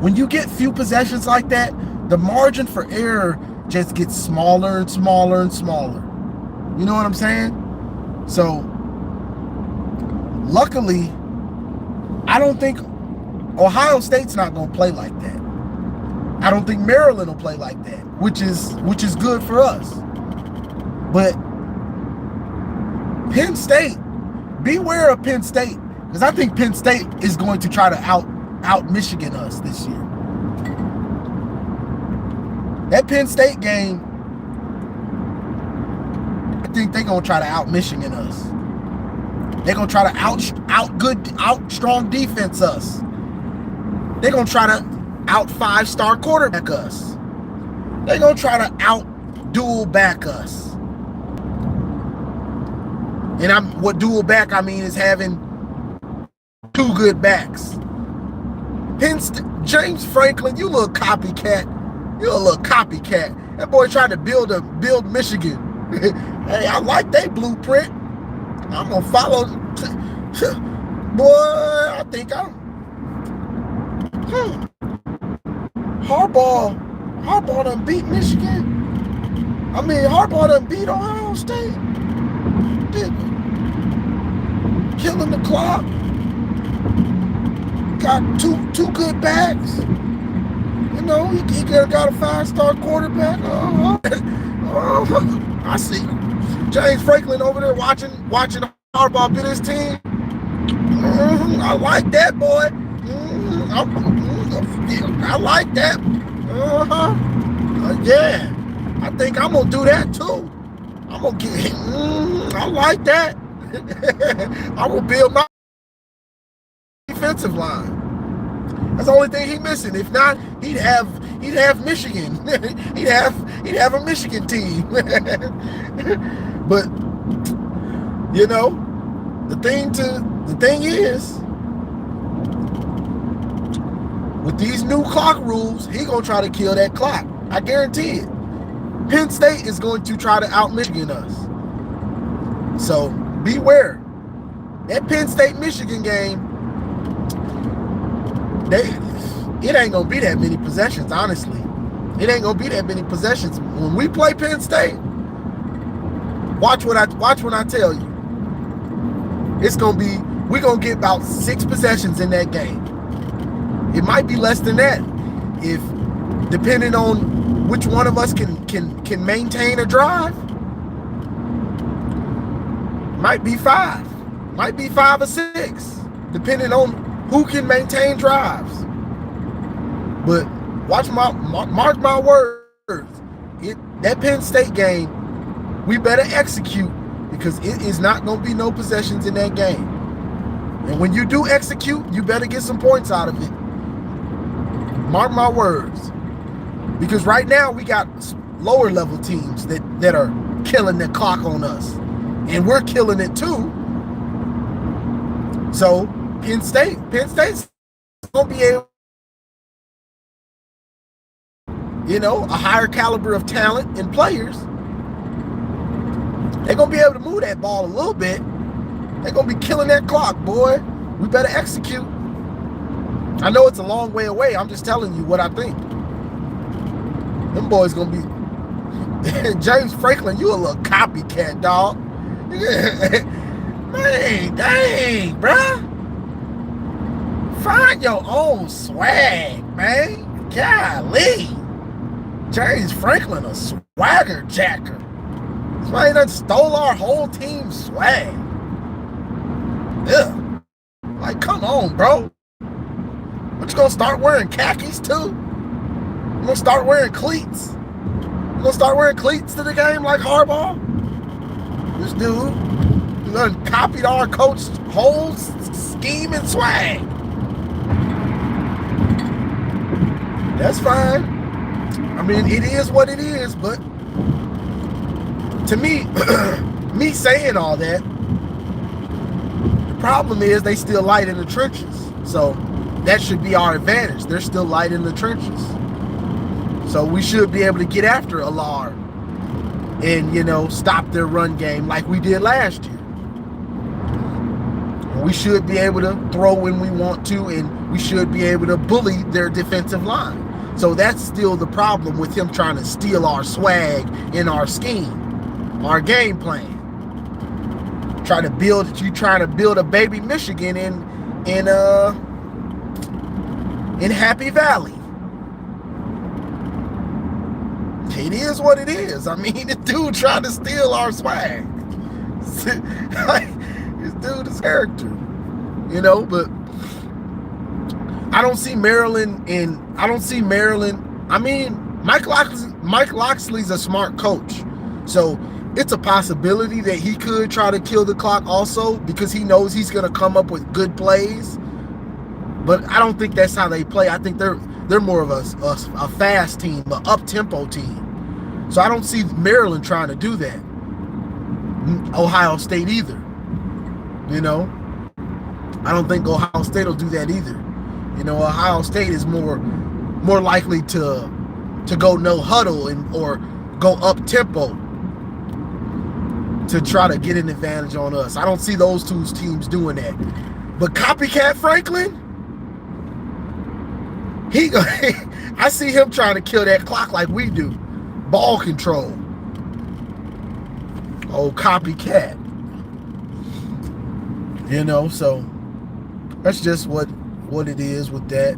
When you get few possessions like that, the margin for error just gets smaller and smaller and smaller. You know what I'm saying? So, luckily, I don't think Ohio State's not going to play like that. I don't think Maryland will play like that, which is good for us. But Penn State, beware of Penn State, because I think Penn State is going to try to out Michigan us this year. That Penn State game, I think they're gonna try to out Michigan us. They're gonna try to out strong defense us. They're gonna try to out 5-star quarterback us. They're gonna try to out dual back us. And what dual back I mean is having 2 good backs. James Franklin, you little copycat. You a little copycat. That boy tried to build Michigan. Hey, I like that blueprint. I'm gonna follow. Boy, I think Harbaugh done beat Michigan. I mean, Harbaugh done beat Ohio State. Killing the clock. Got two good backs. You know, he got a 5-star quarterback. I see James Franklin over there watching Harbaugh beat his team. I like that, boy. I like that. Yeah. I think I'm gonna do that too. I'm gonna get. I like that. I'm gonna build my defensive line. That's the only thing he's missing. If not, he'd have Michigan. he'd have a Michigan team. But you know, the thing is, with these new clock rules, he gonna try to kill that clock. I guarantee it. Penn State is going to try to out Michigan us. So beware. That Penn State Michigan game, it ain't gonna be that many possessions, honestly. It ain't gonna be that many possessions. When we play Penn State, watch when I tell you. We're gonna get about 6 possessions in that game. It might be less than that. If depending on which one of us can maintain a drive. Might be 5. Might be 5 or 6. Depending on who can maintain drives. But mark my words. That Penn State game, we better execute, because it is not going to be no possessions in that game. And when you do execute, you better get some points out of it. Mark my words. Because right now we got lower level teams that are killing the clock on us. And we're killing it too. So Penn State's gonna be able, a higher caliber of talent and players. They're gonna be able to move that ball a little bit. They're gonna be killing that clock, boy. We better execute. I know it's a long way away. I'm just telling you what I think. Them boys gonna be James Franklin, you a little copycat, dog. Man, dang, bruh. Find your own swag, man. Golly. James Franklin, a swagger jacker. This man done stole our whole team's swag. Ugh. Like, come on, bro. What, you gonna start wearing khakis too? You gonna start wearing cleats? You gonna start wearing cleats to the game like Harbaugh? This dude, you done copied our coach's whole scheme and swag. That's fine. I mean, it is what it is, but to me, me saying all that, the problem is they still light in the trenches. So that should be our advantage. They're still light in the trenches. So we should be able to get after Allard and, you know, stop their run game like we did last year. And we should be able to throw when we want to, and we should be able to bully their defensive line. So that's still the problem with him trying to steal our swag in our scheme, our game plan. Trying to build a baby Michigan in Happy Valley. It is what it is. I mean, the dude trying to steal our swag. This dude is character, you know. But I don't see Maryland. I mean, Mike Locksley's a smart coach, so it's a possibility that he could try to kill the clock also, because he knows he's going to come up with good plays. But I don't think that's how they play. I think they're more of a fast team, an up-tempo team. So I don't see Maryland trying to do that. Ohio State either. You know, I don't think Ohio State will do that either. You know, Ohio State is more likely to go no huddle or go up-tempo to try to get an advantage on us. I don't see those two teams doing that. But copycat Franklin, I see him trying to kill that clock like we do. Ball control. Oh, copycat. You know, so that's just what it is with that.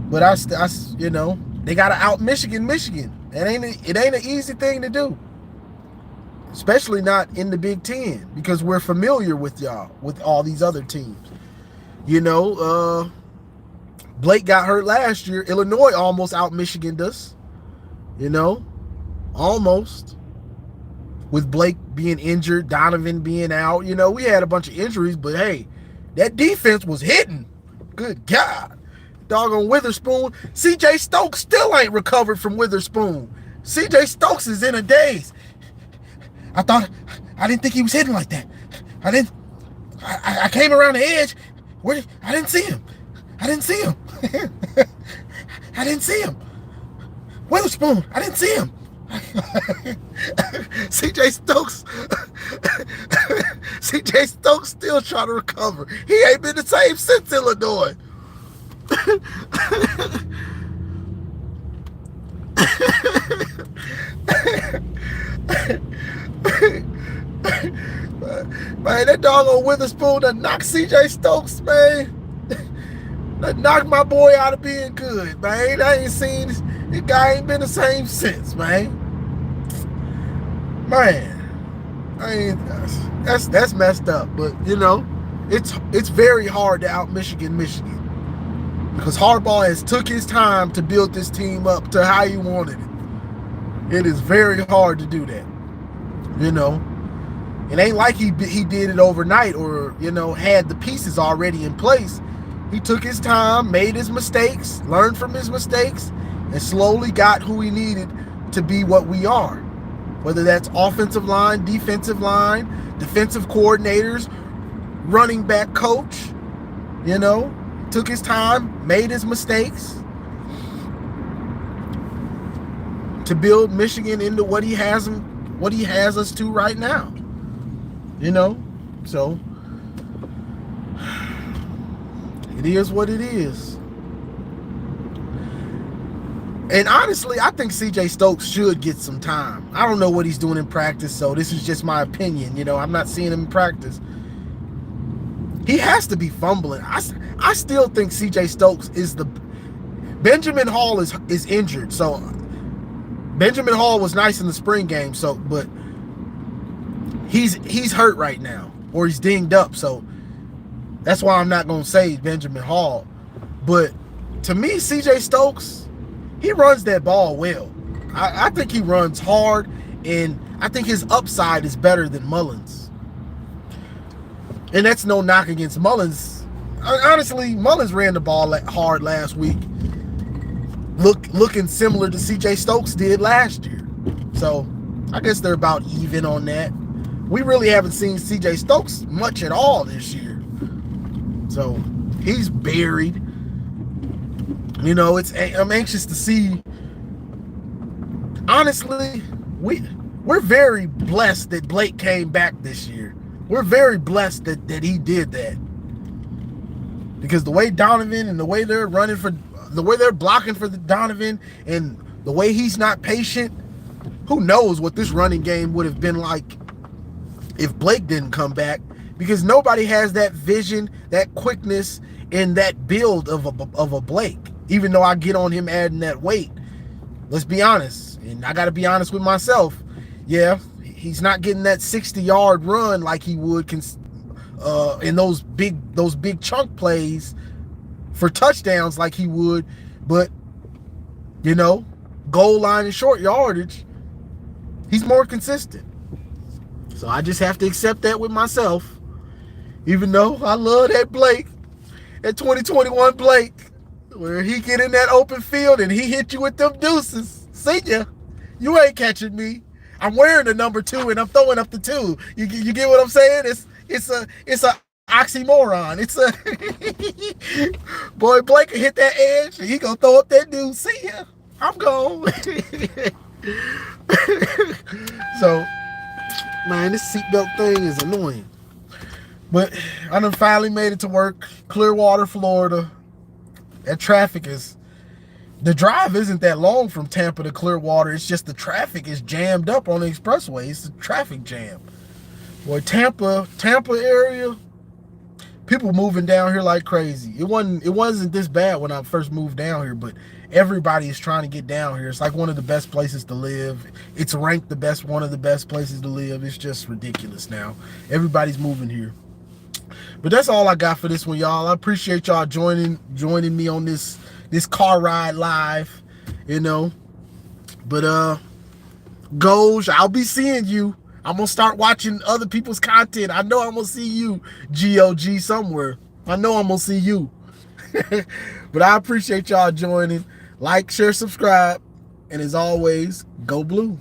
But I you know, they gotta out Michigan. It ain't an easy thing to do. Especially not in the Big Ten, because we're familiar with y'all, with all these other teams. You know, Blake got hurt last year. Illinois almost out Michiganed us. You know, almost. With Blake being injured, Donovan being out. You know, we had a bunch of injuries, but hey, that defense was hitting. Good God. Doggone Witherspoon. C.J. Stokes still ain't recovered from Witherspoon. C.J. Stokes is in a daze. I didn't think he was hitting like that. I came around the edge. I didn't see him. I didn't see him. Witherspoon, I didn't see him. C.J. Stokes still trying to recover. He ain't been the same since Illinois. Man, that doggone Witherspoon that knocked C.J. Stokes, man. That knocked my boy out of being good, man. I ain't seen this guy ain't been the same since, man. That's messed up. But you know, it's very hard to out Michigan, because Harbaugh has took his time to build this team up to how he wanted it. It is very hard to do that. You know, it ain't like he did it overnight, or you know, had the pieces already in place. He took his time, made his mistakes, learned from his mistakes, and slowly got who he needed to be what we are. Whether that's offensive line, defensive coordinators, running back coach, you know, took his time, made his mistakes to build Michigan into what he has us to right now. You know, so it is what it is. And honestly, I think C.J. Stokes should get some time. I don't know what he's doing in practice, so this is just my opinion. You know, I'm not seeing him in practice. He has to be fumbling. I still think C.J. Stokes is Benjamin Hall is injured. So Benjamin Hall was nice in the spring game, but he's hurt right now, or he's dinged up. So that's why I'm not going to say Benjamin Hall. But to me, C.J. Stokes, he runs that ball well. I think he runs hard, and I think his upside is better than Mullins. And that's no knock against Mullins. Honestly, Mullins ran the ball hard last week, looking similar to C.J. Stokes did last year. So I guess they're about even on that. We really haven't seen C.J. Stokes much at all this year. So he's buried. You know, I'm anxious to see. Honestly, we're very blessed that Blake came back this year. We're very blessed that he did that. Because the way Donovan and the way they're blocking for the Donovan and the way he's not patient, who knows what this running game would have been like if Blake didn't come back, because nobody has that vision, that quickness, and that build of a Blake. Even though I get on him adding that weight, let's be honest, and I got to be honest with myself. Yeah, he's not getting that 60-yard run like he would in those big chunk plays for touchdowns like he would, but you know, goal line and short yardage, he's more consistent. So I just have to accept that with myself, even though I love that Blake, that 2021 Blake, where he get in that open field and he hit you with them deuces. See ya. You ain't catching me. I'm wearing the number 2 and I'm throwing up the 2. You get what I'm saying? It's a oxymoron. It's a boy, Blake can hit that edge and he gonna throw up that deuce. See ya. I'm gone. So, man, this seatbelt thing is annoying. But I done finally made it to work. Clearwater, Florida. That traffic the drive isn't that long from Tampa to Clearwater. It's just the traffic is jammed up on the expressway. It's a traffic jam. Boy, Tampa area, people moving down here like crazy. It wasn't this bad when I first moved down here, but everybody is trying to get down here. It's like one of the best places to live. It's ranked one of the best places to live. It's just ridiculous now. Everybody's moving here. But that's all I got for this one, y'all. I appreciate y'all joining me on this car ride live, you know. But Goj, I'll be seeing you. I'm gonna start watching other people's content. I know I'm gonna see you, GOG, somewhere. I know I'm gonna see you. But I appreciate y'all joining. Like, share, subscribe, and as always, go blue.